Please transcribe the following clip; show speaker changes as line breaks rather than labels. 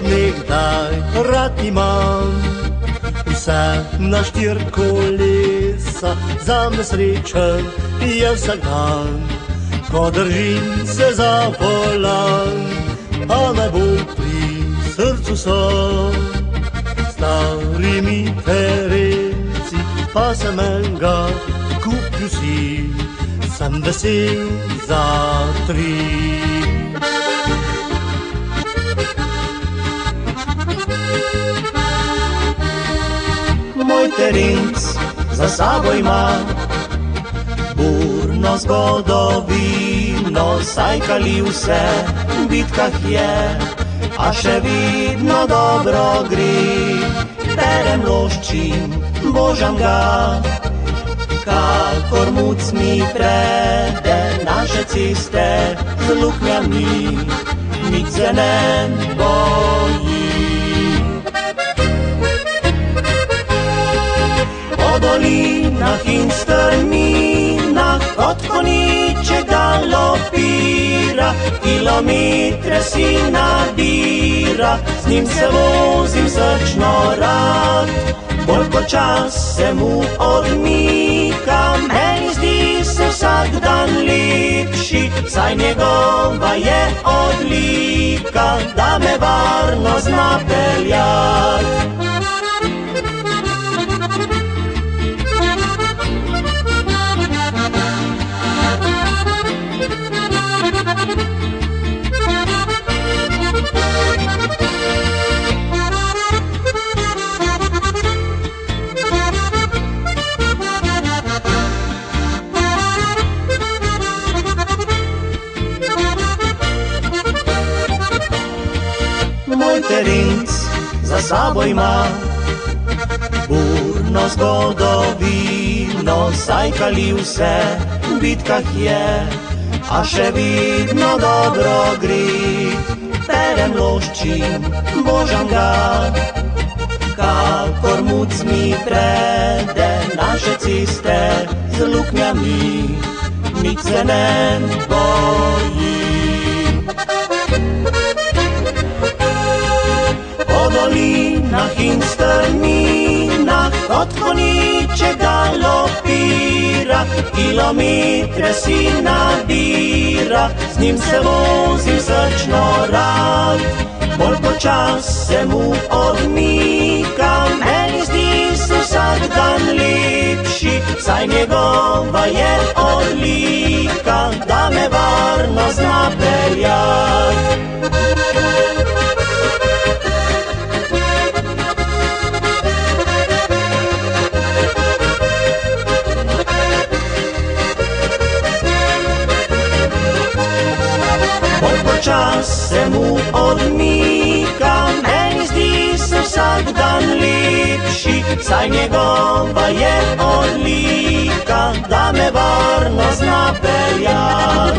od nekdaj rad imam. Vse na štiri kolesa, zame srečen je vsak dan. Ko držim se za volan, a najbolj pri srcu so starimi terenci, pa sem enega kupil si, sem vesel za tri. Moj terenc za sabo ima burno zgodovino, saj kali vse v bitkah je, a še vidno dobro gre. Berem, loščim, božam ga, kakor muc mi prede naše ceste z luknjami, nič se ne boji. Po dolinah in strminah kot koniče galopira, kilometre si nabira, z njim se vozim srčno rad. Bolj počas se mu odmika, meni zdi se vsak dan lepši, saj njegova je odlika, da me varno zna peljat. Moj terenc za sabo ima burno zgodovino, saj kali vse v bitkah je, a še vidno dobro gre. Berem, loščim, božam ga, kakor muc mi prede naše ceste z luknjami, nič se ne boji. Po dolinah in strminah kot koniče galopira, kilometre si nabira, z njim se vozim srčno rad. Bolj počas se mu odmika, meni zdi se vsak dan lepši, saj njegova je odlika, da me varno zna peljat. Čas se mu odmika, meni zdi se vsak dan lepši, saj njegova je odlika, da me varno zna peljat.